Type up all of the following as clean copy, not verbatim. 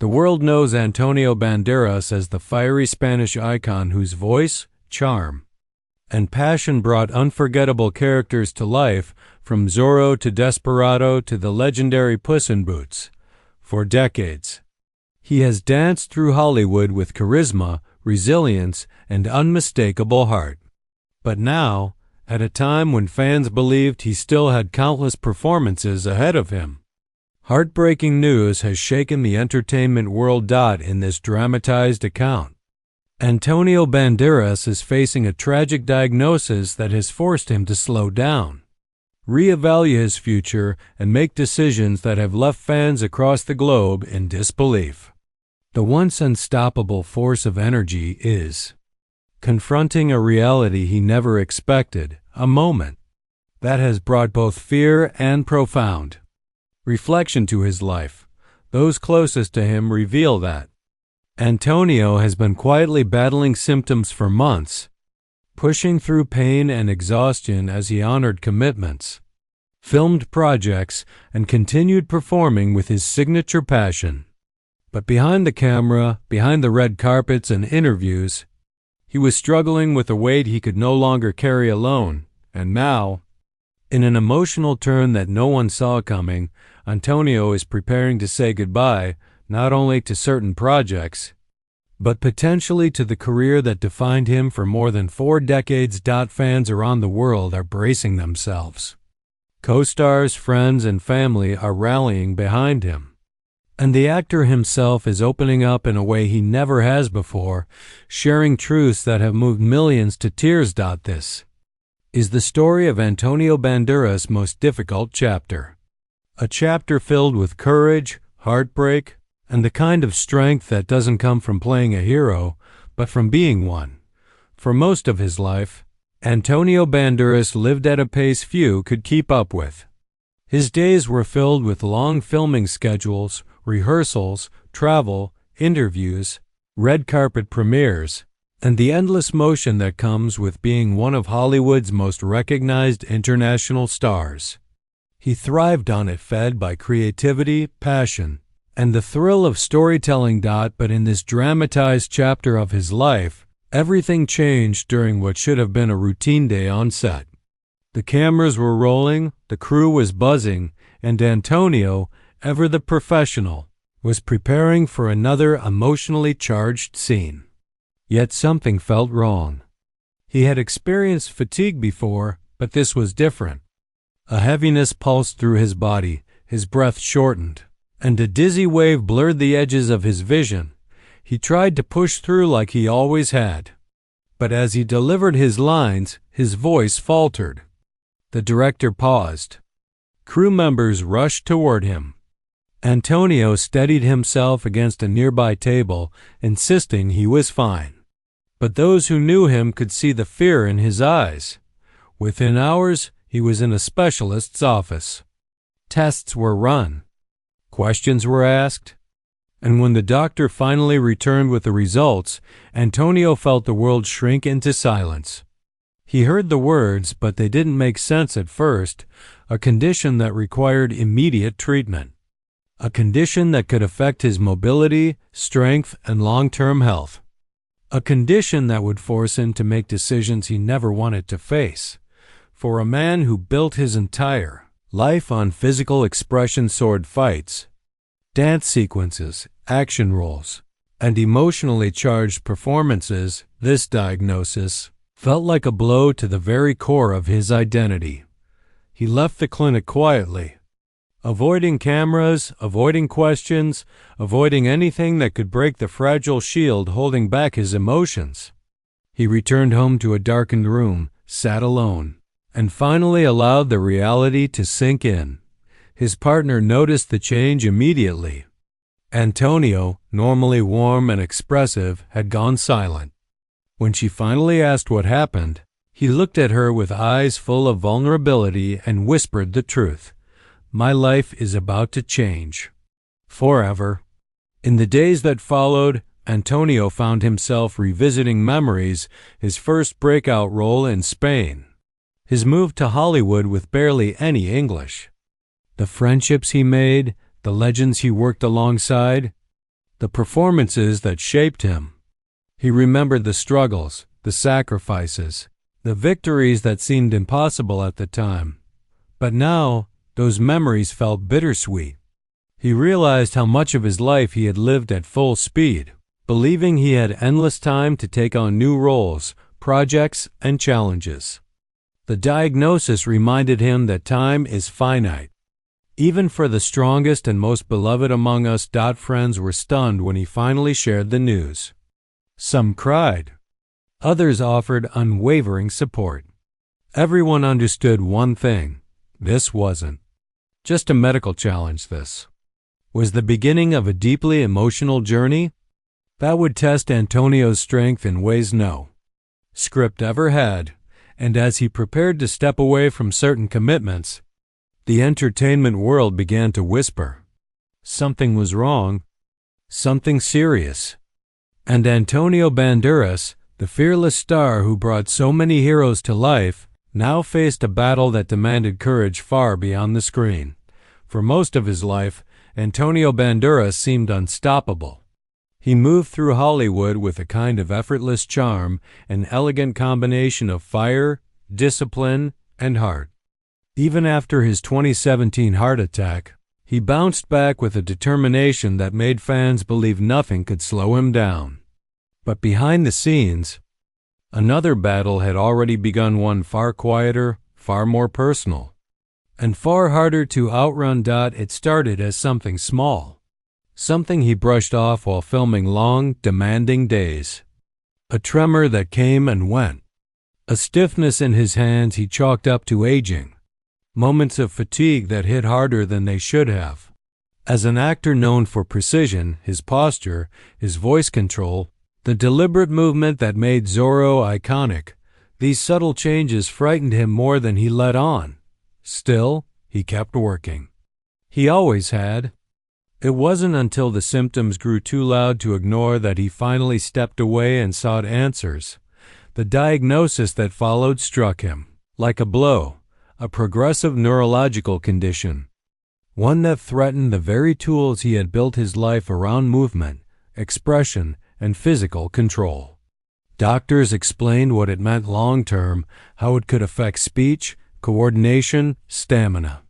The world knows Antonio Banderas as the fiery Spanish icon whose voice, charm, and passion brought unforgettable characters to life, from Zorro to Desperado to the legendary Puss in Boots. For decades, he has danced through Hollywood with charisma, resilience, and unmistakable heart. But now, at a time when fans believed he still had countless performances ahead of him, heartbreaking news has shaken the entertainment world. In this dramatized account, Antonio Banderas is facing a tragic diagnosis that has forced him to slow down, reevaluate his future, and make decisions that have left fans across the globe in disbelief. The once unstoppable force of energy is confronting a reality he never expected, a moment that has brought both fear and profound reflection to his life. Those closest to him reveal that Antonio has been quietly battling symptoms for months, pushing through pain and exhaustion as he honored commitments, filmed projects, and continued performing with his signature passion. But behind the camera, behind the red carpets and interviews, he was struggling with a weight he could no longer carry alone. And now, in an emotional turn that no one saw coming, Antonio is preparing to say goodbye not only to certain projects, but potentially to the career that defined him for more than 4 decades. Fans around the world are bracing themselves. Co-stars, friends, and family are rallying behind him. And the actor himself is opening up in a way he never has before, sharing truths that have moved millions to tears. This is the story of Antonio Banderas' most difficult chapter. A chapter filled with courage, heartbreak, and the kind of strength that doesn't come from playing a hero, but from being one. For most of his life, Antonio Banderas lived at a pace few could keep up with. His days were filled with long filming schedules, rehearsals, travel, interviews, red carpet premieres, and the endless motion that comes with being one of Hollywood's most recognized international stars. He thrived on it, fed by creativity, passion, and the thrill of storytelling. But in this dramatized chapter of his life, everything changed during what should have been a routine day on set. The cameras were rolling, the crew was buzzing, and Antonio, ever the professional, was preparing for another emotionally charged scene. Yet something felt wrong. He had experienced fatigue before, but this was different. A heaviness pulsed through his body, his breath shortened, and a dizzy wave blurred the edges of his vision. He tried to push through like he always had. But as he delivered his lines, his voice faltered. The director paused. Crew members rushed toward him. Antonio steadied himself against a nearby table, insisting he was fine. But those who knew him could see the fear in his eyes. Within hours, he was in a specialist's office. Tests were run. Questions were asked. And when the doctor finally returned with the results, Antonio felt the world shrink into silence. He heard the words, but they didn't make sense at first. A condition that required immediate treatment. A condition that could affect his mobility, strength, and long-term health. A condition that would force him to make decisions he never wanted to face. For a man who built his entire life on physical expression, sword fights, dance sequences, action roles, and emotionally charged performances, this diagnosis felt like a blow to the very core of his identity. He left the clinic quietly, avoiding cameras, avoiding questions, avoiding anything that could break the fragile shield holding back his emotions. He returned home to a darkened room, sat alone, and finally allowed the reality to sink in. His partner noticed the change immediately. Antonio, normally warm and expressive, had gone silent. When she finally asked what happened, he looked at her with eyes full of vulnerability and whispered the truth. "My life is about to change. Forever." In the days that followed, Antonio found himself revisiting memories, his first breakout role in Spain, his move to Hollywood with barely any English, the friendships he made, the legends he worked alongside, the performances that shaped him. He remembered the struggles, the sacrifices, the victories that seemed impossible at the time. But now, those memories felt bittersweet. He realized how much of his life he had lived at full speed, believing he had endless time to take on new roles, projects, and challenges. The diagnosis reminded him that time is finite. Even for the strongest and most beloved among us, friends were stunned when he finally shared the news. Some cried. Others offered unwavering support. Everyone understood one thing. This wasn't just a medical challenge. This was the beginning of a deeply emotional journey that would test Antonio's strength in ways no script ever had. And as he prepared to step away from certain commitments, the entertainment world began to whisper. Something was wrong, something serious. And Antonio Banderas, the fearless star who brought so many heroes to life, now faced a battle that demanded courage far beyond the screen. For most of his life, Antonio Banderas seemed unstoppable. He moved through Hollywood with a kind of effortless charm, an elegant combination of fire, discipline, and heart. Even after his 2017 heart attack, he bounced back with a determination that made fans believe nothing could slow him down. But behind the scenes, another battle had already begun, one far quieter, far more personal, and far harder to outrun. It started as something small. Something he brushed off while filming long, demanding days. A tremor that came and went. A stiffness in his hands he chalked up to aging. Moments of fatigue that hit harder than they should have. As an actor known for precision, his posture, his voice control, the deliberate movement that made Zorro iconic, these subtle changes frightened him more than he let on. Still, he kept working. He always had. It wasn't until the symptoms grew too loud to ignore that he finally stepped away and sought answers. The diagnosis that followed struck him like a blow, a progressive neurological condition, one that threatened the very tools he had built his life around: movement, expression, and physical control. Doctors explained what it meant long-term, how it could affect speech, coordination, stamina.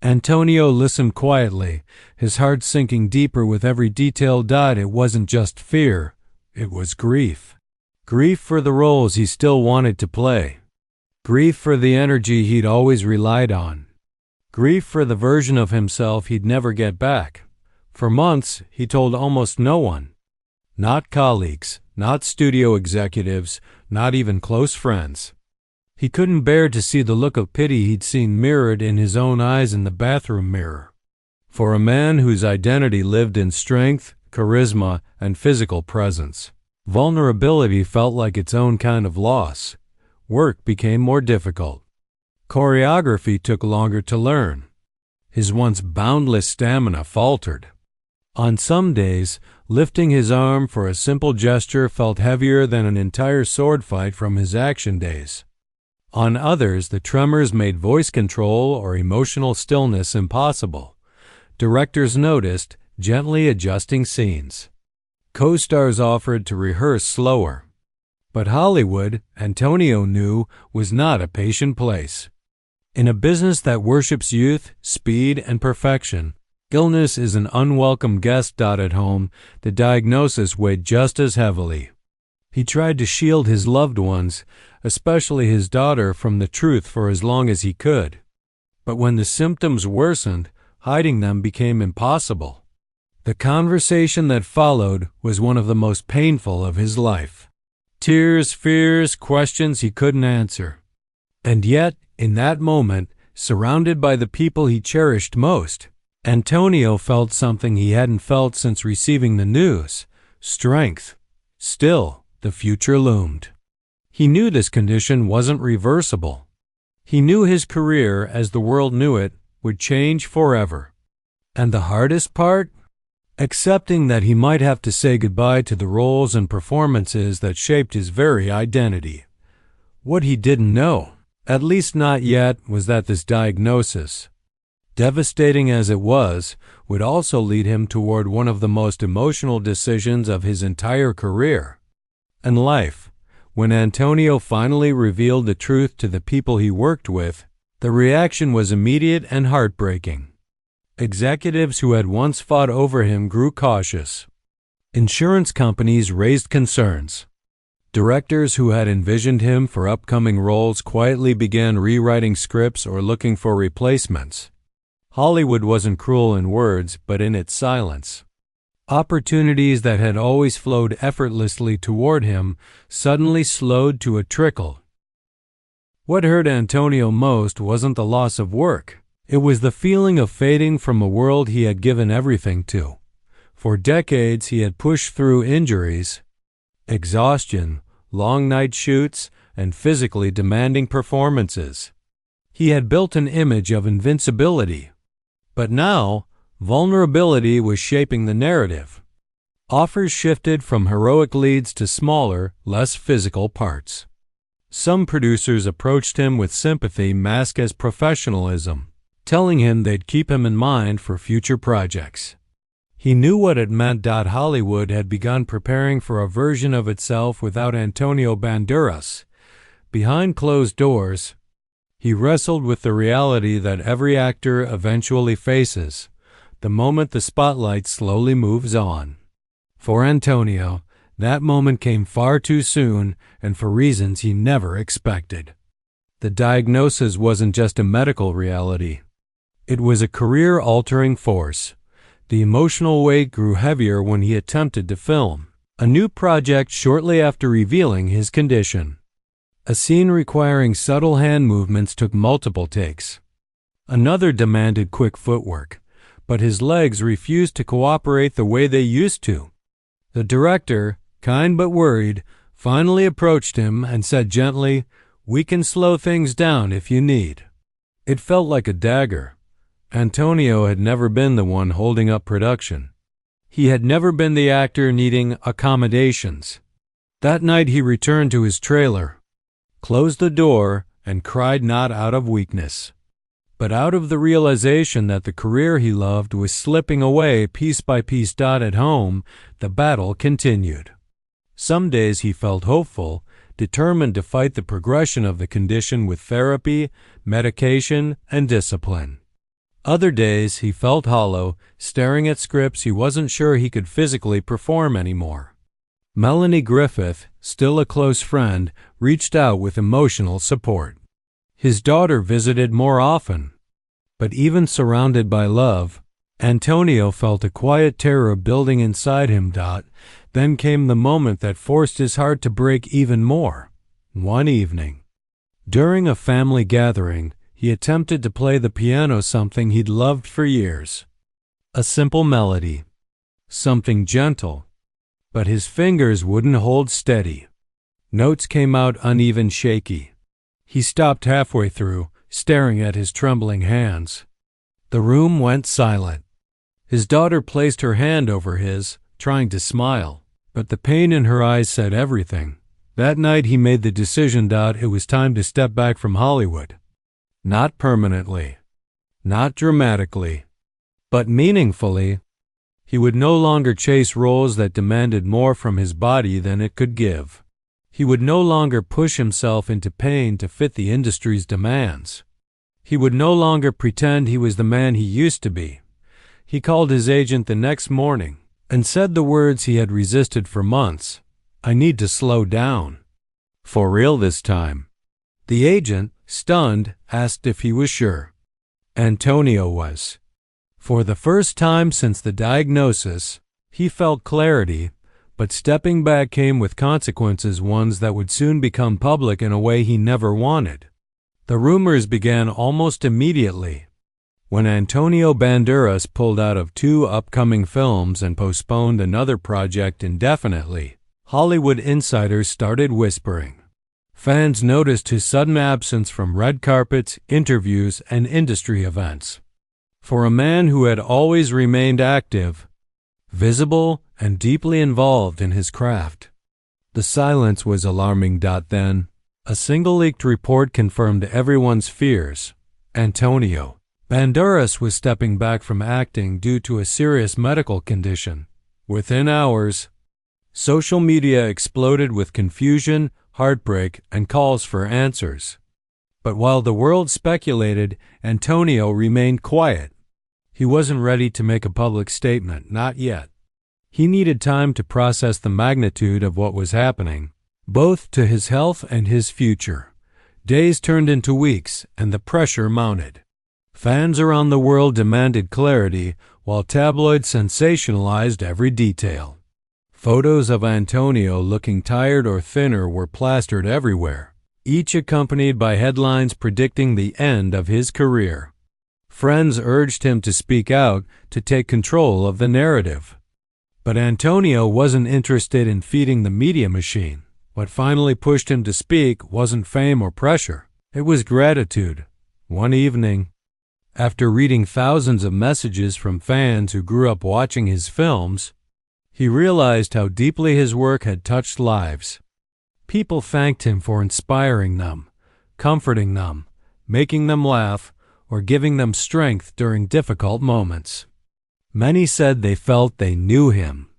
Antonio listened quietly, his heart sinking deeper with every detail. It wasn't just fear, it was grief. Grief for the roles he still wanted to play. Grief for the energy he'd always relied on. Grief for the version of himself he'd never get back. For months, he told almost no one. Not colleagues, not studio executives, not even close friends. He couldn't bear to see the look of pity he'd seen mirrored in his own eyes in the bathroom mirror. For a man whose identity lived in strength, charisma, and physical presence, vulnerability felt like its own kind of loss. Work became more difficult. Choreography took longer to learn. His once boundless stamina faltered. On some days, lifting his arm for a simple gesture felt heavier than an entire sword fight from his action days. On others, the tremors made voice control or emotional stillness impossible. Directors noticed, gently adjusting scenes. Co-stars offered to rehearse slower. But Hollywood, Antonio knew, was not a patient place. In a business that worships youth, speed, and perfection, illness is an unwelcome guest. At home, the diagnosis weighed just as heavily. He tried to shield his loved ones, especially his daughter, from the truth for as long as he could. But when the symptoms worsened, hiding them became impossible. The conversation that followed was one of the most painful of his life. Tears, fears, questions he couldn't answer. And yet, in that moment, surrounded by the people he cherished most, Antonio felt something he hadn't felt since receiving the news: strength. Still, the future loomed. He knew this condition wasn't reversible. He knew his career, as the world knew it, would change forever. And the hardest part? Accepting that he might have to say goodbye to the roles and performances that shaped his very identity. What he didn't know, at least not yet, was that this diagnosis, Devastating as it was, would also lead him toward one of the most emotional decisions of his entire career and life. When Antonio finally revealed the truth to the people he worked with, the reaction was immediate and heartbreaking. Executives who had once fought over him grew cautious. Insurance companies raised concerns. Directors who had envisioned him for upcoming roles quietly began rewriting scripts or looking for replacements. Hollywood wasn't cruel in words, but in its silence. Opportunities that had always flowed effortlessly toward him suddenly slowed to a trickle. What hurt Antonio most wasn't the loss of work. It was the feeling of fading from a world he had given everything to. For decades he had pushed through injuries, exhaustion, long night shoots, and physically demanding performances. He had built an image of invincibility. But now, vulnerability was shaping the narrative. Offers shifted from heroic leads to smaller, less physical parts. Some producers approached him with sympathy masked as professionalism, telling him they'd keep him in mind for future projects. He knew what it meant. Hollywood had begun preparing for a version of itself without Antonio Banderas. Behind closed doors, he wrestled with the reality that every actor eventually faces, the moment the spotlight slowly moves on. For Antonio, that moment came far too soon and for reasons he never expected. The diagnosis wasn't just a medical reality. It was a career-altering force. The emotional weight grew heavier when he attempted to film a new project shortly after revealing his condition. A scene requiring subtle hand movements took multiple takes. Another demanded quick footwork, but his legs refused to cooperate the way they used to. The director, kind but worried, finally approached him and said gently, "We can slow things down if you need." It felt like a dagger. Antonio had never been the one holding up production. He had never been the actor needing accommodations. That night he returned to his trailer, closed the door, and cried not out of weakness, but out of the realization that the career he loved was slipping away piece by piece. At home, the battle continued. Some days he felt hopeful, determined to fight the progression of the condition with therapy, medication, and discipline. Other days he felt hollow, staring at scripts he wasn't sure he could physically perform anymore. Melanie Griffith, still a close friend, reached out with emotional support. His daughter visited more often. But even surrounded by love, Antonio felt a quiet terror building inside him. Then came the moment that forced his heart to break even more. One evening, during a family gathering, he attempted to play the piano, something he'd loved for years. A simple melody, something gentle, but his fingers wouldn't hold steady. Notes came out uneven, shaky. He stopped halfway through, staring at his trembling hands. The room went silent. His daughter placed her hand over his, trying to smile, but the pain in her eyes said everything. That night he made the decision. It was time to step back from Hollywood. Not permanently, not dramatically, but meaningfully. He would no longer chase roles that demanded more from his body than it could give. He would no longer push himself into pain to fit the industry's demands. He would no longer pretend he was the man he used to be. He called his agent the next morning and said the words he had resisted for months. "I need to slow down." For real this time. The agent, stunned, asked if he was sure. Antonio was. For the first time since the diagnosis, he felt clarity, but stepping back came with consequences, ones that would soon become public in a way he never wanted. The rumors began almost immediately. When Antonio Banderas pulled out of 2 upcoming films and postponed another project indefinitely, Hollywood insiders started whispering. Fans noticed his sudden absence from red carpets, interviews, and industry events. For a man who had always remained active, visible, and deeply involved in his craft, the silence was alarming. Then, a single leaked report confirmed everyone's fears. Antonio Banderas was stepping back from acting due to a serious medical condition. Within hours, social media exploded with confusion, heartbreak, and calls for answers. But while the world speculated, Antonio remained quiet. He wasn't ready to make a public statement, not yet. He needed time to process the magnitude of what was happening, both to his health and his future. Days turned into weeks, and the pressure mounted. Fans around the world demanded clarity, while tabloids sensationalized every detail. Photos of Antonio looking tired or thinner were plastered everywhere, each accompanied by headlines predicting the end of his career. Friends urged him to speak out, to take control of the narrative. But Antonio wasn't interested in feeding the media machine. What finally pushed him to speak wasn't fame or pressure. It was gratitude. One evening, after reading thousands of messages from fans who grew up watching his films, he realized how deeply his work had touched lives. People thanked him for inspiring them, comforting them, making them laugh, or giving them strength during difficult moments. Many said they felt they knew him.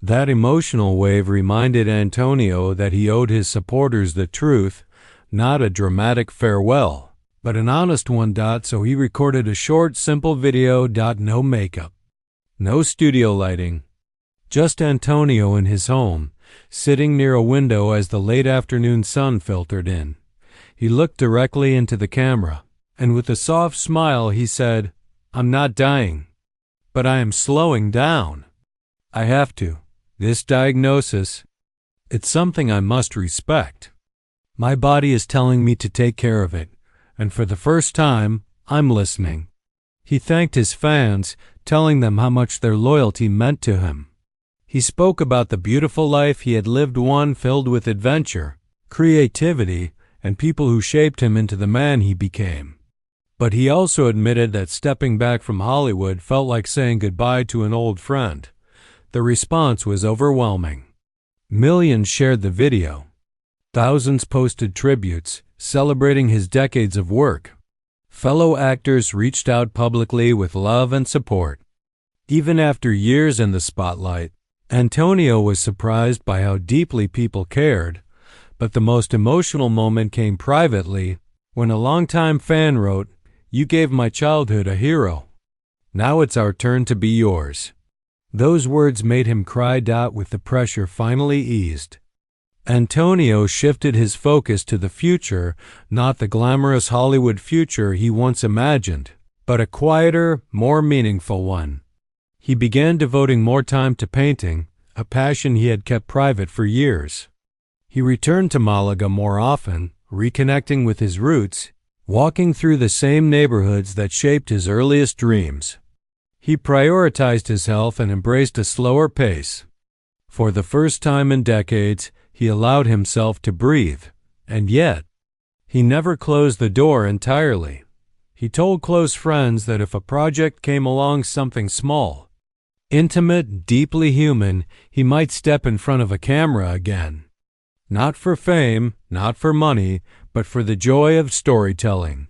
That emotional wave reminded Antonio that he owed his supporters the truth, not a dramatic farewell, but an honest one. So he recorded a short, simple video. No makeup, no studio lighting, just Antonio in his home, sitting near a window as the late afternoon sun filtered in. He looked directly into the camera, and with a soft smile he said, "I'm not dying, but I am slowing down. I have to. This diagnosis, it's something I must respect. My body is telling me to take care of it, and for the first time, I'm listening." He thanked his fans, telling them how much their loyalty meant to him. He spoke about the beautiful life he had lived, one filled with adventure, creativity, and people who shaped him into the man he became. But he also admitted that stepping back from Hollywood felt like saying goodbye to an old friend. The response was overwhelming. Millions shared the video. Thousands posted tributes, celebrating his decades of work. Fellow actors reached out publicly with love and support. Even after years in the spotlight, Antonio was surprised by how deeply people cared, but the most emotional moment came privately when a longtime fan wrote, "You gave my childhood a hero. Now it's our turn to be yours." Those words made him cry. With the pressure finally eased, Antonio shifted his focus to the future, not the glamorous Hollywood future he once imagined, but a quieter, more meaningful one. He began devoting more time to painting, a passion he had kept private for years. He returned to Malaga more often, reconnecting with his roots, walking through the same neighborhoods that shaped his earliest dreams. He prioritized his health and embraced a slower pace. For the first time in decades, he allowed himself to breathe, and yet, he never closed the door entirely. He told close friends that if a project came along, something small, intimate, deeply human, he might step in front of a camera again. Not for fame, not for money, but for the joy of storytelling.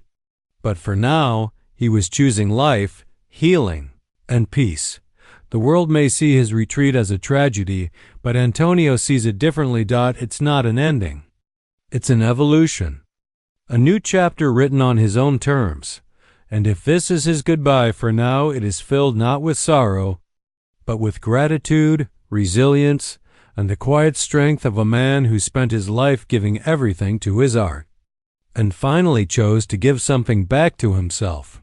But for now, he was choosing life, healing, and peace. The world may see his retreat as a tragedy, but Antonio sees it differently. It's not an ending. It's an evolution. A new chapter written on his own terms. And if this is his goodbye for now, it is filled not with sorrow, but with gratitude, resilience, and the quiet strength of a man who spent his life giving everything to his art, and finally chose to give something back to himself.